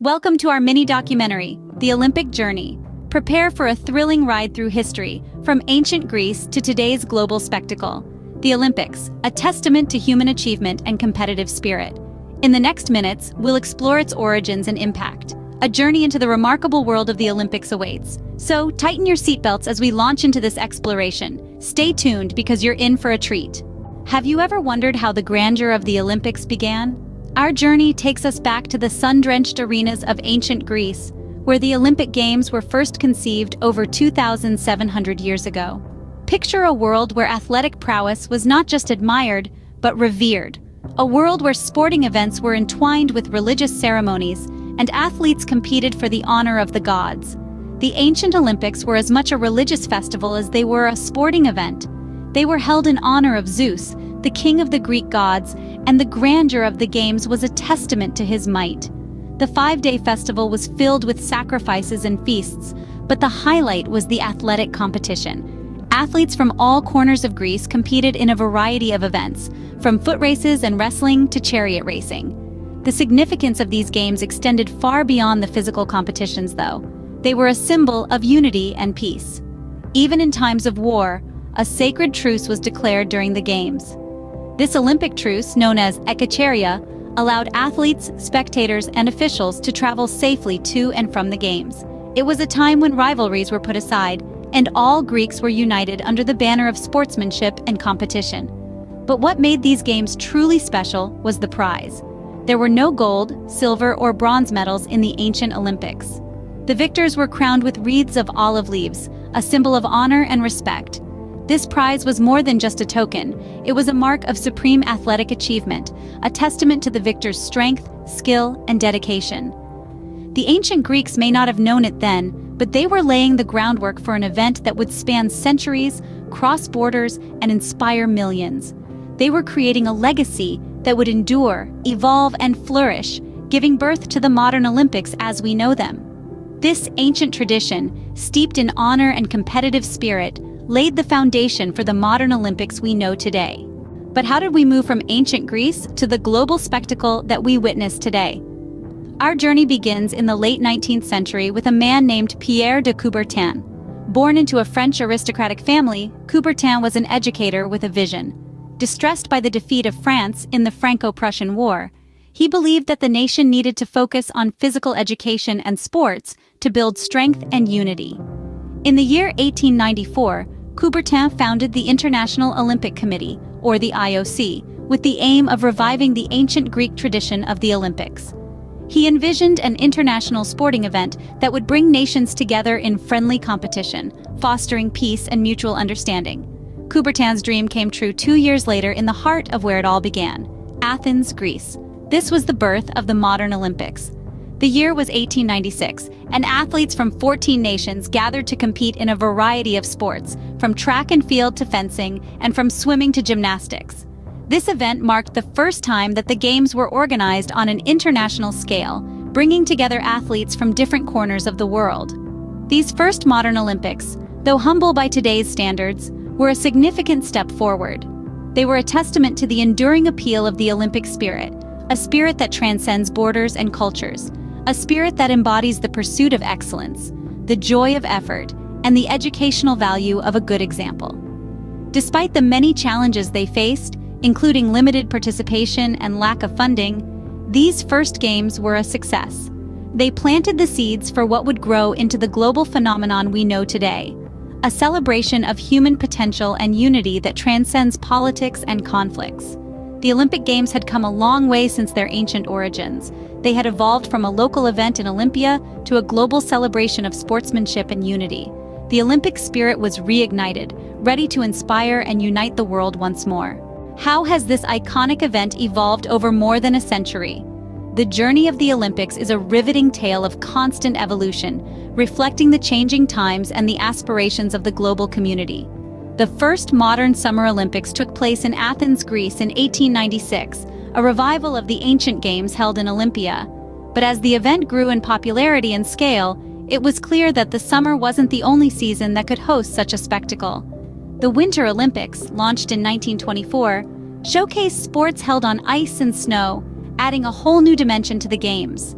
Welcome to our mini documentary, The Olympic Journey. Prepare for a thrilling ride through history, from ancient Greece to today's global spectacle. The Olympics, a testament to human achievement and competitive spirit. In the next minutes, we'll explore its origins and impact. A journey into the remarkable world of the Olympics awaits. So, tighten your seatbelts as we launch into this exploration. Stay tuned because you're in for a treat. Have you ever wondered how the grandeur of the Olympics began? Our journey takes us back to the sun-drenched arenas of ancient Greece, where the Olympic Games were first conceived over 2,700 years ago. Picture a world where athletic prowess was not just admired, but revered. A world where sporting events were entwined with religious ceremonies, and athletes competed for the honor of the gods. The ancient Olympics were as much a religious festival as they were a sporting event. They were held in honor of Zeus, the king of the Greek gods, and the grandeur of the games was a testament to his might. The 5-day festival was filled with sacrifices and feasts, but the highlight was the athletic competition. Athletes from all corners of Greece competed in a variety of events, from foot races and wrestling to chariot racing. The significance of these games extended far beyond the physical competitions, though. They were a symbol of unity and peace. Even in times of war, a sacred truce was declared during the games. This Olympic truce, known as Ekacheria, allowed athletes, spectators, and officials to travel safely to and from the games. It was a time when rivalries were put aside, and all Greeks were united under the banner of sportsmanship and competition. But what made these games truly special was the prize. There were no gold, silver, or bronze medals in the ancient Olympics. The victors were crowned with wreaths of olive leaves, a symbol of honor and respect. This prize was more than just a token. It was a mark of supreme athletic achievement, a testament to the victor's strength, skill, and dedication. The ancient Greeks may not have known it then, but they were laying the groundwork for an event that would span centuries, cross borders, and inspire millions. They were creating a legacy that would endure, evolve, and flourish, giving birth to the modern Olympics as we know them. This ancient tradition, steeped in honor and competitive spirit, laid the foundation for the modern Olympics we know today. But how did we move from ancient Greece to the global spectacle that we witness today? Our journey begins in the late 19th century with a man named Pierre de Coubertin. Born into a French aristocratic family, Coubertin was an educator with a vision. Distressed by the defeat of France in the Franco-Prussian War, he believed that the nation needed to focus on physical education and sports to build strength and unity. In the year 1894, Coubertin founded the International Olympic Committee, or the IOC, with the aim of reviving the ancient Greek tradition of the Olympics. He envisioned an international sporting event that would bring nations together in friendly competition, fostering peace and mutual understanding. Coubertin's dream came true 2 years later in the heart of where it all began, Athens, Greece. This was the birth of the modern Olympics. The year was 1896, and athletes from 14 nations gathered to compete in a variety of sports, from track and field to fencing, and from swimming to gymnastics. This event marked the first time that the Games were organized on an international scale, bringing together athletes from different corners of the world. These first modern Olympics, though humble by today's standards, were a significant step forward. They were a testament to the enduring appeal of the Olympic spirit, a spirit that transcends borders and cultures, a spirit that embodies the pursuit of excellence, the joy of effort, and the educational value of a good example. Despite the many challenges they faced, including limited participation and lack of funding, these first games were a success. They planted the seeds for what would grow into the global phenomenon we know today, a celebration of human potential and unity that transcends politics and conflicts. The Olympic Games had come a long way since their ancient origins. They had evolved from a local event in Olympia to a global celebration of sportsmanship and unity. The Olympic spirit was reignited, ready to inspire and unite the world once more. How has this iconic event evolved over more than a century? The journey of the Olympics is a riveting tale of constant evolution, reflecting the changing times and the aspirations of the global community. The first modern Summer Olympics took place in Athens, Greece in 1896, a revival of the ancient games held in Olympia. But as the event grew in popularity and scale, it was clear that the summer wasn't the only season that could host such a spectacle. The Winter Olympics, launched in 1924, showcased sports held on ice and snow, adding a whole new dimension to the Games.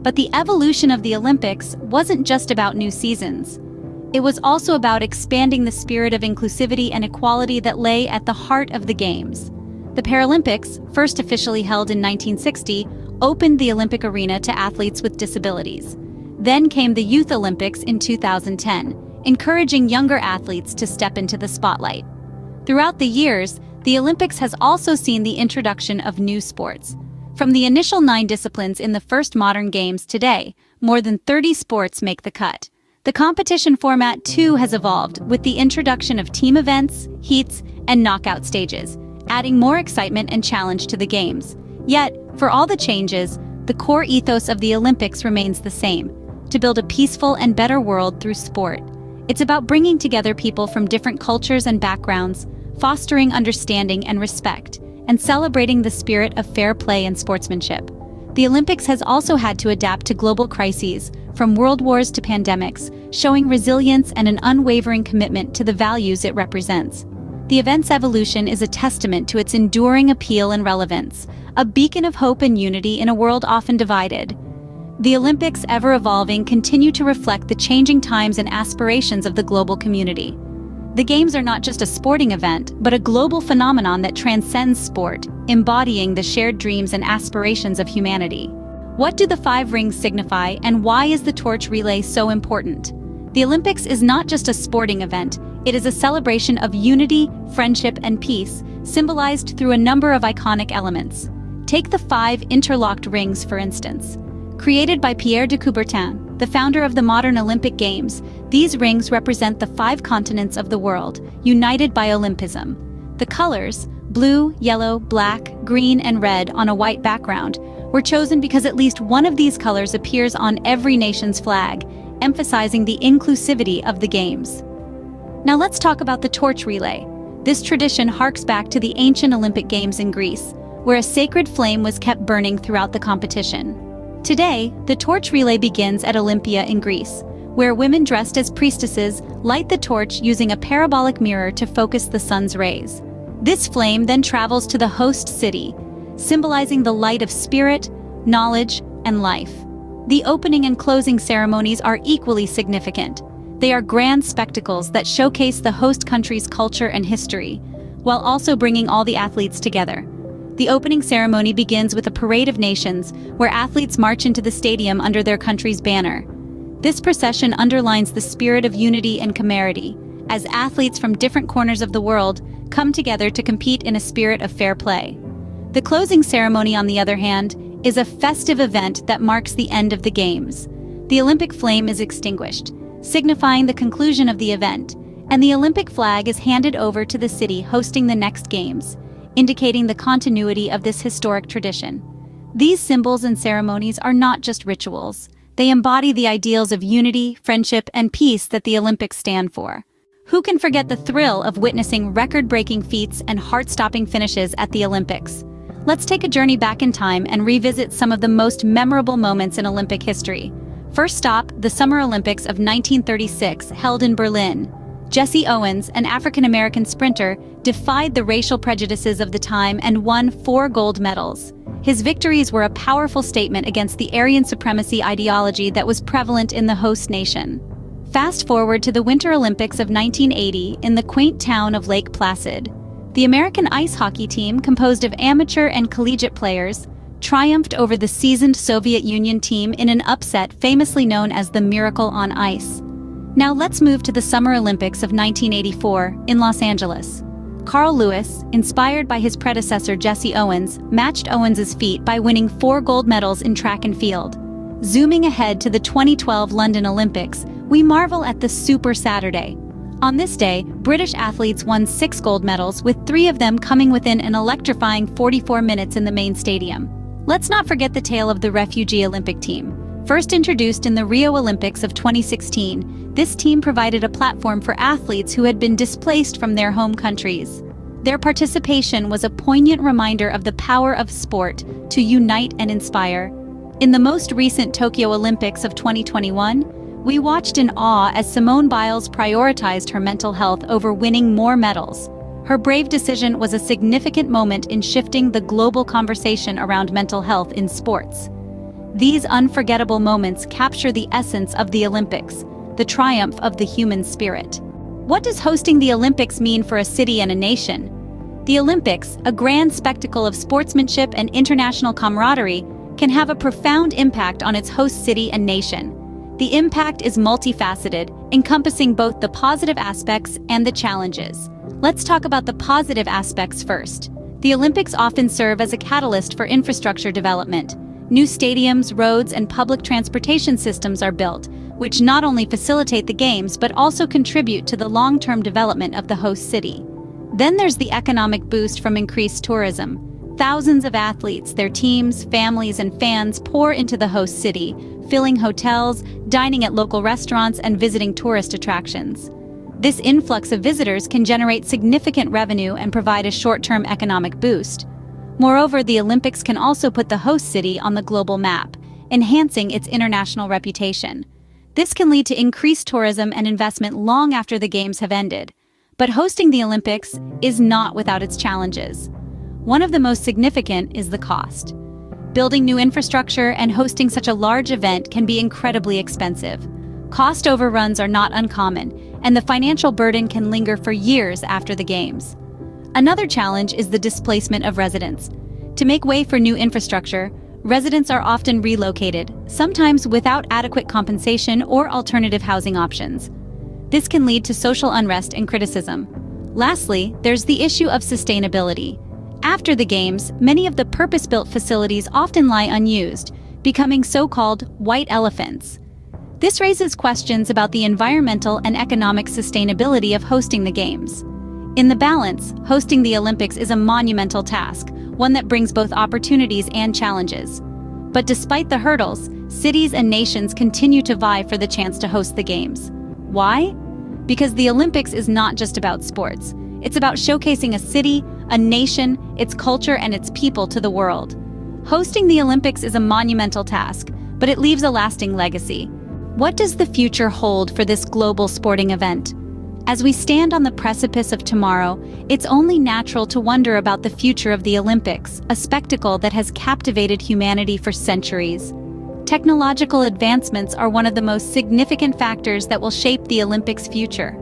But the evolution of the Olympics wasn't just about new seasons. It was also about expanding the spirit of inclusivity and equality that lay at the heart of the Games. The Paralympics, first officially held in 1960, opened the Olympic arena to athletes with disabilities. Then came the Youth Olympics in 2010, encouraging younger athletes to step into the spotlight. Throughout the years, the Olympics has also seen the introduction of new sports. From the initial 9 disciplines in the first modern games today, more than 30 sports make the cut. The competition format too has evolved, with the introduction of team events, heats, and knockout stages, adding more excitement and challenge to the games. Yet, for all the changes, the core ethos of the Olympics remains the same: to build a peaceful and better world through sport. It's about bringing together people from different cultures and backgrounds, fostering understanding and respect, and celebrating the spirit of fair play and sportsmanship. The Olympics has also had to adapt to global crises, from world wars to pandemics, showing resilience and an unwavering commitment to the values it represents. The event's evolution is a testament to its enduring appeal and relevance, a beacon of hope and unity in a world often divided. The Olympics, ever evolving, continue to reflect the changing times and aspirations of the global community. The Games are not just a sporting event, but a global phenomenon that transcends sport, embodying the shared dreams and aspirations of humanity. What do the 5 rings signify, and why is the torch relay so important? The Olympics is not just a sporting event, it is a celebration of unity, friendship, and peace, symbolized through a number of iconic elements. Take the 5 interlocked rings, for instance. Created by Pierre de Coubertin, the founder of the modern Olympic Games, these rings represent the 5 continents of the world, united by Olympism. The colors, blue, yellow, black, green, and red on a white background, were chosen because at least one of these colors appears on every nation's flag, emphasizing the inclusivity of the Games. Now let's talk about the torch relay. This tradition harks back to the ancient Olympic Games in Greece, where a sacred flame was kept burning throughout the competition. Today, the torch relay begins at Olympia in Greece, where women dressed as priestesses light the torch using a parabolic mirror to focus the sun's rays. This flame then travels to the host city, symbolizing the light of spirit, knowledge, and life. The opening and closing ceremonies are equally significant. They are grand spectacles that showcase the host country's culture and history, while also bringing all the athletes together. The opening ceremony begins with a parade of nations, where athletes march into the stadium under their country's banner. This procession underlines the spirit of unity and camaraderie, as athletes from different corners of the world come together to compete in a spirit of fair play. The closing ceremony, on the other hand, is a festive event that marks the end of the Games. The Olympic flame is extinguished, signifying the conclusion of the event, and the Olympic flag is handed over to the city hosting the next Games, indicating the continuity of this historic tradition. These symbols and ceremonies are not just rituals. They embody the ideals of unity, friendship, and peace that the Olympics stand for. Who can forget the thrill of witnessing record-breaking feats and heart-stopping finishes at the Olympics? Let's take a journey back in time and revisit some of the most memorable moments in Olympic history. First stop, the Summer Olympics of 1936, held in Berlin. Jesse Owens, an African-American sprinter, defied the racial prejudices of the time and won 4 gold medals. His victories were a powerful statement against the Aryan supremacy ideology that was prevalent in the host nation. Fast forward to the Winter Olympics of 1980 in the quaint town of Lake Placid. The American ice hockey team, composed of amateur and collegiate players, triumphed over the seasoned Soviet Union team in an upset famously known as the Miracle on Ice. Now let's move to the Summer Olympics of 1984 in Los Angeles. Carl Lewis, inspired by his predecessor Jesse Owens, matched Owens's feat by winning 4 gold medals in track and field. Zooming ahead to the 2012 London Olympics, we marvel at the Super Saturday. On this day, British athletes won 6 gold medals, with 3 of them coming within an electrifying 44 minutes in the main stadium. Let's not forget the tale of the refugee Olympic team. First introduced in the Rio Olympics of 2016, this team provided a platform for athletes who had been displaced from their home countries. Their participation was a poignant reminder of the power of sport to unite and inspire. In the most recent Tokyo Olympics of 2021, we watched in awe as Simone Biles prioritized her mental health over winning more medals. Her brave decision was a significant moment in shifting the global conversation around mental health in sports. These unforgettable moments capture the essence of the Olympics, the triumph of the human spirit. What does hosting the Olympics mean for a city and a nation? The Olympics, a grand spectacle of sportsmanship and international camaraderie, can have a profound impact on its host city and nation. The impact is multifaceted, encompassing both the positive aspects and the challenges. Let's talk about the positive aspects first. The Olympics often serve as a catalyst for infrastructure development. New stadiums, roads, and public transportation systems are built, which not only facilitate the games but also contribute to the long-term development of the host city. Then there's the economic boost from increased tourism. Thousands of athletes, their teams, families, and fans pour into the host city, filling hotels, dining at local restaurants, and visiting tourist attractions. This influx of visitors can generate significant revenue and provide a short-term economic boost. Moreover, the Olympics can also put the host city on the global map, enhancing its international reputation. This can lead to increased tourism and investment long after the Games have ended. But hosting the Olympics is not without its challenges. One of the most significant is the cost. Building new infrastructure and hosting such a large event can be incredibly expensive. Cost overruns are not uncommon, and the financial burden can linger for years after the Games. Another challenge is the displacement of residents. To make way for new infrastructure, residents are often relocated, sometimes without adequate compensation or alternative housing options. This can lead to social unrest and criticism. Lastly, there's the issue of sustainability. After the Games, many of the purpose-built facilities often lie unused, becoming so-called white elephants. This raises questions about the environmental and economic sustainability of hosting the Games. In the balance, hosting the Olympics is a monumental task, one that brings both opportunities and challenges. But despite the hurdles, cities and nations continue to vie for the chance to host the Games. Why? Because the Olympics is not just about sports. It's about showcasing a city, a nation, its culture, and its people to the world. Hosting the Olympics is a monumental task, but it leaves a lasting legacy. What does the future hold for this global sporting event? As we stand on the precipice of tomorrow, it's only natural to wonder about the future of the Olympics, a spectacle that has captivated humanity for centuries. Technological advancements are one of the most significant factors that will shape the Olympics' future.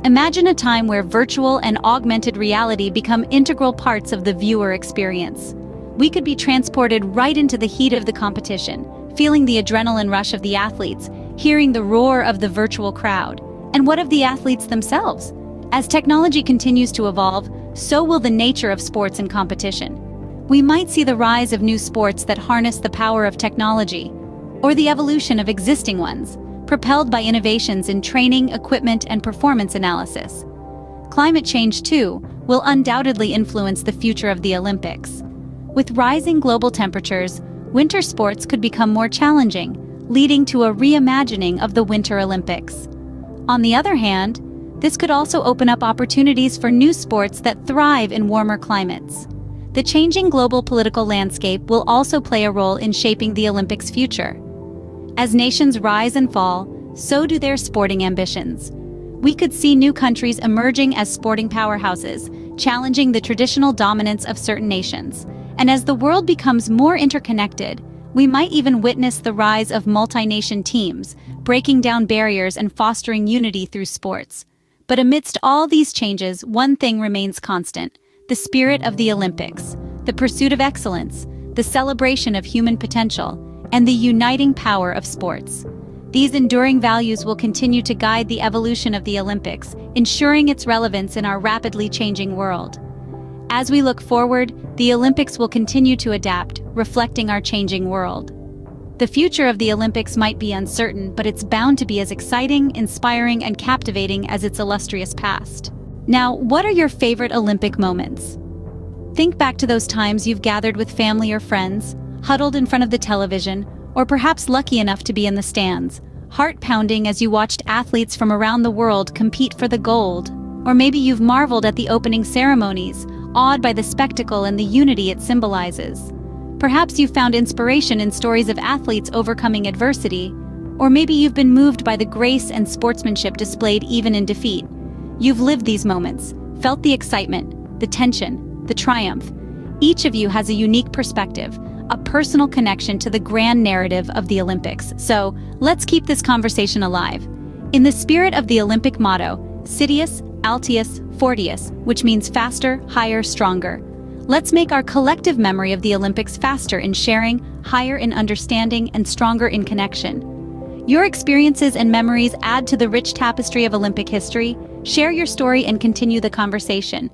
Imagine a time where virtual and augmented reality become integral parts of the viewer experience. We could be transported right into the heat of the competition, feeling the adrenaline rush of the athletes, hearing the roar of the virtual crowd. And what of the athletes themselves? As technology continues to evolve, so will the nature of sports and competition. We might see the rise of new sports that harness the power of technology, or the evolution of existing ones, propelled by innovations in training, equipment, and performance analysis. Climate change, too, will undoubtedly influence the future of the Olympics. With rising global temperatures, winter sports could become more challenging, leading to a reimagining of the Winter Olympics. On the other hand, this could also open up opportunities for new sports that thrive in warmer climates. The changing global political landscape will also play a role in shaping the Olympics' future. As nations rise and fall, so do their sporting ambitions. We could see new countries emerging as sporting powerhouses, challenging the traditional dominance of certain nations. And as the world becomes more interconnected, we might even witness the rise of multi-nation teams, breaking down barriers and fostering unity through sports. But amidst all these changes, one thing remains constant: the spirit of the Olympics, the pursuit of excellence, the celebration of human potential, and the uniting power of sports. These enduring values will continue to guide the evolution of the Olympics, ensuring its relevance in our rapidly changing world. As we look forward, the Olympics will continue to adapt, reflecting our changing world. The future of the Olympics might be uncertain, but it's bound to be as exciting, inspiring, and captivating as its illustrious past. Now, what are your favorite Olympic moments? Think back to those times you've gathered with family or friends, huddled in front of the television, or perhaps lucky enough to be in the stands, heart-pounding as you watched athletes from around the world compete for the gold. Or maybe you've marveled at the opening ceremonies, awed by the spectacle and the unity it symbolizes. Perhaps you found inspiration in stories of athletes overcoming adversity, or maybe you've been moved by the grace and sportsmanship displayed even in defeat. You've lived these moments, felt the excitement, the tension, the triumph. Each of you has a unique perspective, a personal connection to the grand narrative of the Olympics. So, let's keep this conversation alive. In the spirit of the Olympic motto, Citius, Altius, Fortius, which means faster, higher, stronger. Let's make our collective memory of the Olympics faster in sharing, higher in understanding, and stronger in connection. Your experiences and memories add to the rich tapestry of Olympic history. Share your story and continue the conversation.